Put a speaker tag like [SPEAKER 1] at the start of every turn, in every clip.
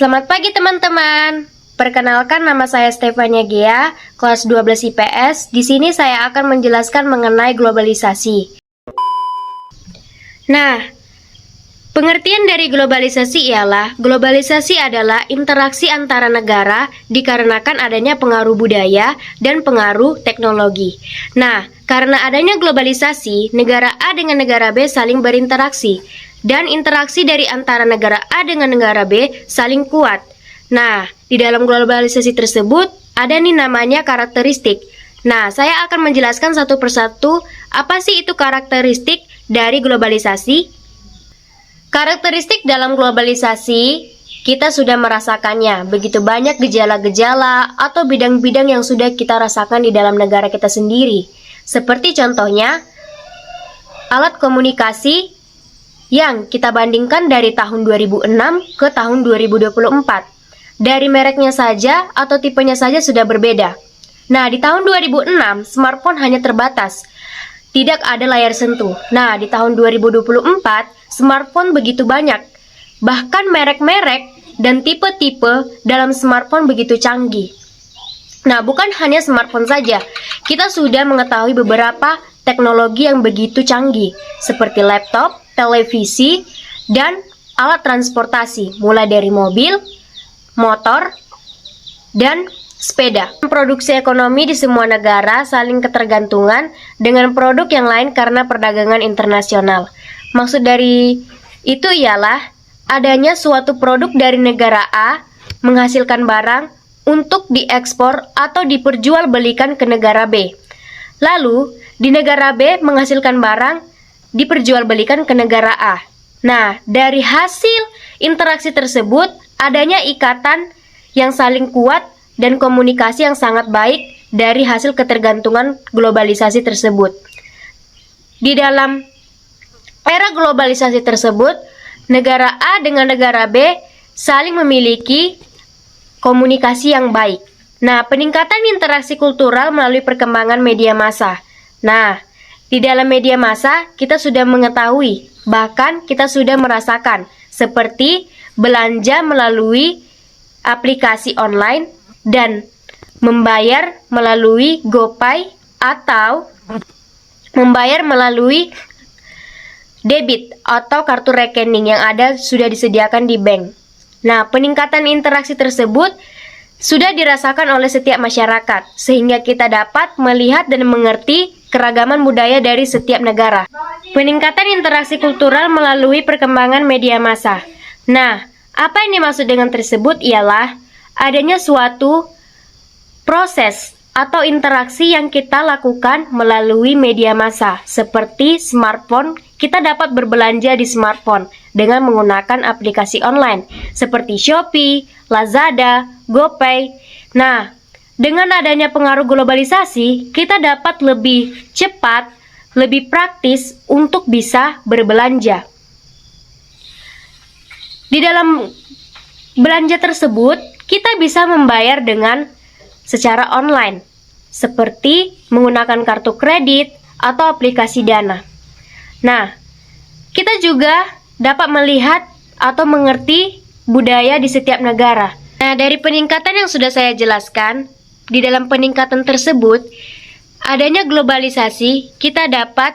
[SPEAKER 1] Selamat pagi teman-teman. Perkenalkan, nama saya Stefania Gea, kelas 12 IPS. Di sini saya akan menjelaskan mengenai globalisasi. Nah, pengertian dari globalisasi ialah globalisasi adalah interaksi antara negara dikarenakan adanya pengaruh budaya dan pengaruh teknologi. Nah, karena adanya globalisasi, negara A dengan negara B saling berinteraksi dan interaksi dari antara negara A dengan negara B saling kuat. Nah, di dalam globalisasi tersebut ada nih namanya karakteristik. Nah, saya akan menjelaskan satu persatu apa sih itu karakteristik dari globalisasi. Karakteristik dalam globalisasi kita sudah merasakannya. Begitu banyak gejala-gejala atau bidang-bidang yang sudah kita rasakan di dalam negara kita sendiri. Seperti contohnya alat komunikasi yang kita bandingkan dari tahun 2006 ke tahun 2024. Dari mereknya saja atau tipenya saja sudah berbeda. Nah, di tahun 2006 smartphone hanya terbatas, tidak ada layar sentuh. Nah, di tahun 2024 smartphone begitu banyak. Bahkan merek-merek dan tipe-tipe dalam smartphone begitu canggih. Nah, bukan hanya smartphone saja, kita sudah mengetahui beberapa teknologi yang begitu canggih, seperti laptop, televisi, dan alat transportasi, mulai dari mobil, motor, dan sepeda. Produksi ekonomi di semua negara saling ketergantungan dengan produk yang lain karena perdagangan internasional. Maksud dari itu ialah adanya suatu produk dari negara A menghasilkan barang untuk diekspor atau diperjualbelikan ke negara B. Lalu, di negara B menghasilkan barang diperjualbelikan ke negara A. Nah, dari hasil interaksi tersebut adanya ikatan yang saling kuat dan komunikasi yang sangat baik dari hasil ketergantungan globalisasi tersebut. Di dalam era globalisasi tersebut, negara A dengan negara B saling memiliki komunikasi yang baik. Nah, peningkatan interaksi kultural melalui perkembangan media massa. Nah, di dalam media massa kita sudah mengetahui, bahkan kita sudah merasakan, seperti belanja melalui aplikasi online dan membayar melalui GoPay atau membayar melalui debit atau kartu rekening yang ada sudah disediakan di bank. Nah, peningkatan interaksi tersebut sudah dirasakan oleh setiap masyarakat, sehingga kita dapat melihat dan mengerti keragaman budaya dari setiap negara. Peningkatan interaksi kultural melalui perkembangan media massa. Nah, apa yang dimaksud dengan tersebut ialah adanya suatu proses atau interaksi yang kita lakukan melalui media massa, seperti smartphone. Kita dapat berbelanja di smartphone dengan menggunakan aplikasi online seperti Shopee, Lazada, GoPay. Nah, dengan adanya pengaruh globalisasi, kita dapat lebih cepat, lebih praktis untuk bisa berbelanja. Di dalam belanja tersebut, kita bisa membayar dengan secara online, seperti menggunakan kartu kredit atau aplikasi Dana. Nah, kita juga dapat melihat atau mengerti budaya di setiap negara. Nah, dari peningkatan yang sudah saya jelaskan, di dalam peningkatan tersebut, adanya globalisasi, kita dapat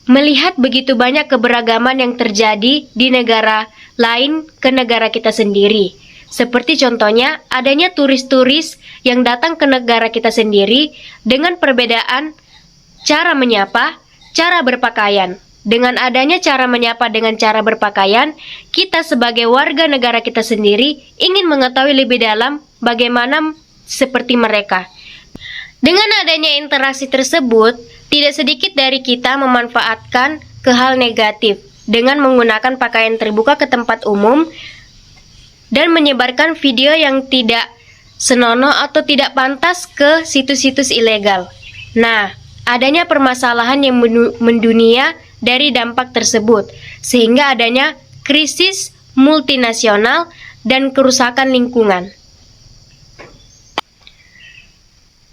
[SPEAKER 1] melihat begitu banyak keberagaman yang terjadi di negara lain ke negara kita sendiri. Seperti contohnya, adanya turis-turis yang datang ke negara kita sendiri dengan perbedaan cara menyapa, cara berpakaian. Dengan adanya cara menyapa dengan cara berpakaian, kita sebagai warga negara kita sendiri ingin mengetahui lebih dalam bagaimana seperti mereka. Dengan adanya interaksi tersebut, tidak sedikit dari kita memanfaatkan ke hal negatif dengan menggunakan pakaian terbuka ke tempat umum dan menyebarkan video yang tidak senonoh atau tidak pantas ke situs-situs ilegal. Nah, adanya permasalahan yang mendunia dari dampak tersebut, sehingga adanya krisis multinasional dan kerusakan lingkungan.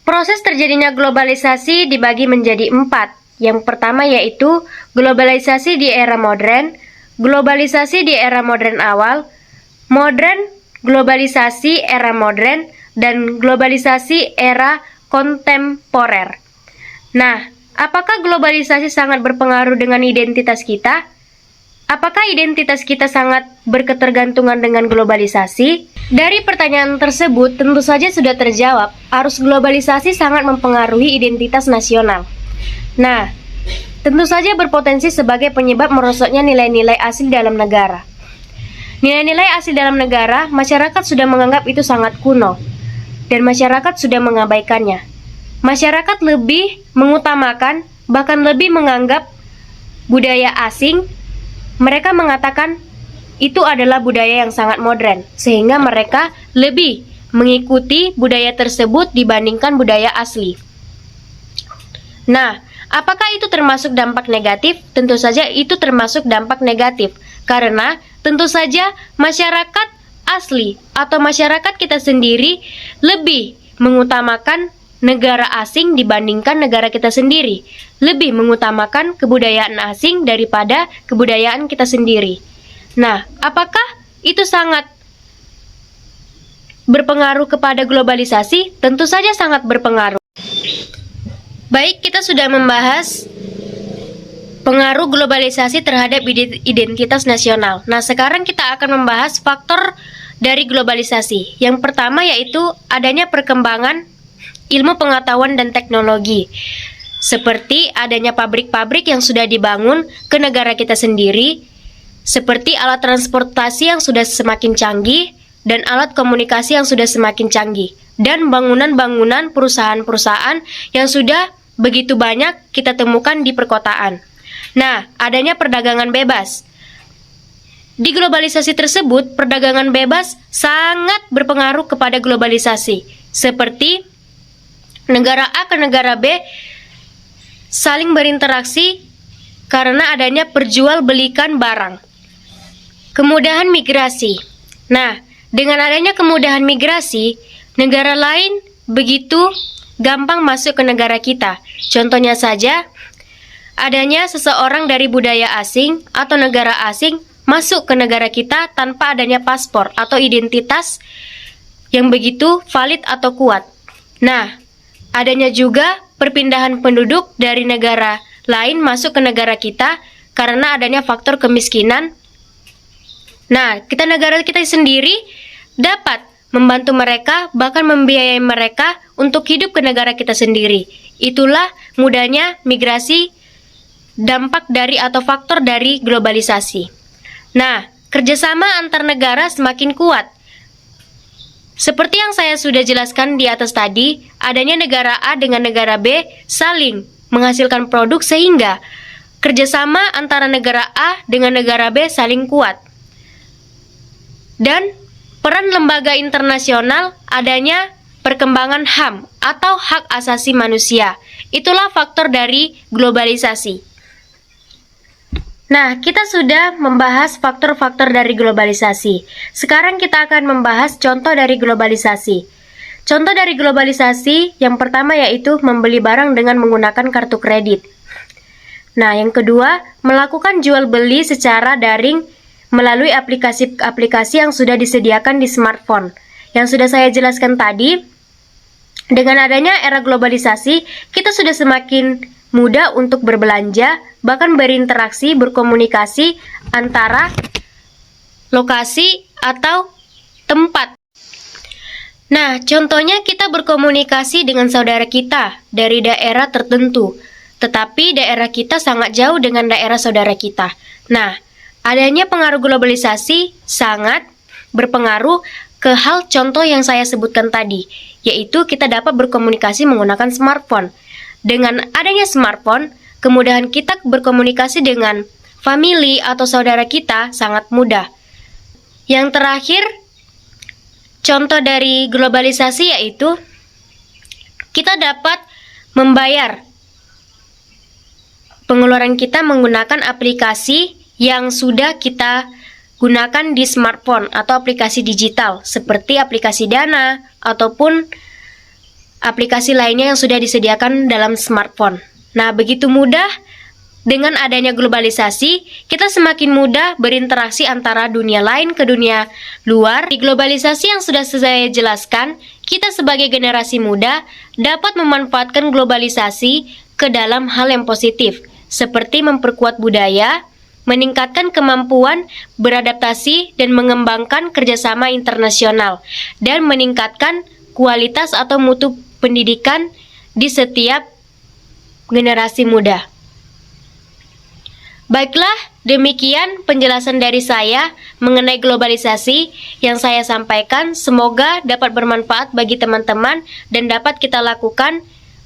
[SPEAKER 1] Proses terjadinya globalisasi dibagi menjadi 4. Yang pertama yaitu globalisasi di era modern, globalisasi di era modern awal, modern globalisasi era modern, dan globalisasi era kontemporer. Nah, apakah globalisasi sangat berpengaruh dengan identitas kita? Apakah identitas kita sangat berketergantungan dengan globalisasi? Dari pertanyaan tersebut, tentu saja sudah terjawab, arus globalisasi sangat mempengaruhi identitas nasional. Nah, tentu saja berpotensi sebagai penyebab merosotnya nilai-nilai asli dalam negara. Nilai-nilai asli dalam negara, masyarakat sudah menganggap itu sangat kuno, dan masyarakat sudah mengabaikannya. Masyarakat lebih mengutamakan, bahkan lebih menganggap budaya asing. Mereka mengatakan itu adalah budaya yang sangat modern, sehingga mereka lebih mengikuti budaya tersebut dibandingkan budaya asli. Nah, apakah itu termasuk dampak negatif? Tentu saja itu termasuk dampak negatif, karena tentu saja masyarakat asli atau masyarakat kita sendiri lebih mengutamakan negara asing dibandingkan negara kita sendiri, lebih mengutamakan kebudayaan asing daripada kebudayaan kita sendiri. Nah, apakah itu sangat berpengaruh kepada globalisasi? Tentu saja sangat berpengaruh. Baik, kita sudah membahas pengaruh globalisasi terhadap identitas nasional. Nah, sekarang kita akan membahas faktor dari globalisasi. Yang pertama yaitu adanya perkembangan ilmu pengetahuan dan teknologi. Seperti adanya pabrik-pabrik yang sudah dibangun ke negara kita sendiri, seperti alat transportasi yang sudah semakin canggih, dan alat komunikasi yang sudah semakin canggih, dan bangunan-bangunan perusahaan-perusahaan yang sudah begitu banyak kita temukan di perkotaan. Nah, adanya perdagangan bebas. Di globalisasi tersebut, perdagangan bebas sangat berpengaruh kepada globalisasi. Seperti negara A ke negara B saling berinteraksi karena adanya perjualbelikan barang. Kemudahan migrasi. Nah, dengan adanya kemudahan migrasi, negara lain begitu gampang masuk ke negara kita. Contohnya saja, adanya seseorang dari budaya asing atau negara asing masuk ke negara kita tanpa adanya paspor atau identitas yang begitu valid atau kuat. Nah, adanya juga perpindahan penduduk dari negara lain masuk ke negara kita karena adanya faktor kemiskinan. Nah, negara kita sendiri dapat membantu mereka, bahkan membiayai mereka untuk hidup ke negara kita sendiri. Itulah mudahnya migrasi, dampak dari atau faktor dari globalisasi. Nah, kerjasama antar negara semakin kuat. Seperti yang saya sudah jelaskan di atas tadi, adanya negara A dengan negara B saling menghasilkan produk sehingga kerjasama antara negara A dengan negara B saling kuat. Dan peran lembaga internasional adanya perkembangan HAM atau hak asasi manusia. Itulah faktor dari globalisasi. Nah, kita sudah membahas faktor-faktor dari globalisasi. Sekarang kita akan membahas contoh dari globalisasi. Contoh dari globalisasi yang pertama yaitu membeli barang dengan menggunakan kartu kredit. Nah, yang kedua, melakukan jual beli secara daring melalui aplikasi-aplikasi yang sudah disediakan di smartphone. Yang sudah saya jelaskan tadi, dengan adanya era globalisasi, kita sudah semakin mudah untuk berbelanja, bahkan berinteraksi, berkomunikasi antara lokasi atau tempat. Nah, contohnya kita berkomunikasi dengan saudara kita dari daerah tertentu, tetapi daerah kita sangat jauh dengan daerah saudara kita. Nah, adanya pengaruh globalisasi sangat berpengaruh ke hal contoh yang saya sebutkan tadi, yaitu kita dapat berkomunikasi menggunakan smartphone. Dengan adanya smartphone, kemudahan kita berkomunikasi dengan famili atau saudara kita sangat mudah. Yang terakhir, contoh dari globalisasi yaitu kita dapat membayar pengeluaran kita menggunakan aplikasi yang sudah kita gunakan di smartphone atau aplikasi digital seperti aplikasi Dana ataupun aplikasi lainnya yang sudah disediakan dalam smartphone. Nah, begitu mudah Dengan adanya globalisasi, kita semakin mudah berinteraksi antara dunia lain ke dunia luar. Di globalisasi yang sudah saya jelaskan, kita sebagai generasi muda dapat memanfaatkan globalisasi ke dalam hal yang positif, seperti memperkuat budaya, meningkatkan kemampuan beradaptasi dan mengembangkan kerjasama internasional, dan meningkatkan kualitas atau mutu pendidikan di setiap generasi muda. Baiklah, demikian penjelasan dari saya mengenai globalisasi yang saya sampaikan. Semoga dapat bermanfaat bagi teman-teman dan dapat kita lakukan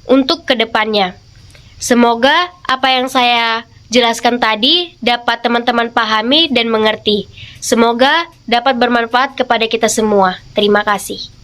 [SPEAKER 1] untuk kedepannya. Semoga apa yang saya jelaskan tadi dapat teman-teman pahami dan mengerti. Semoga dapat bermanfaat kepada kita semua. Terima kasih.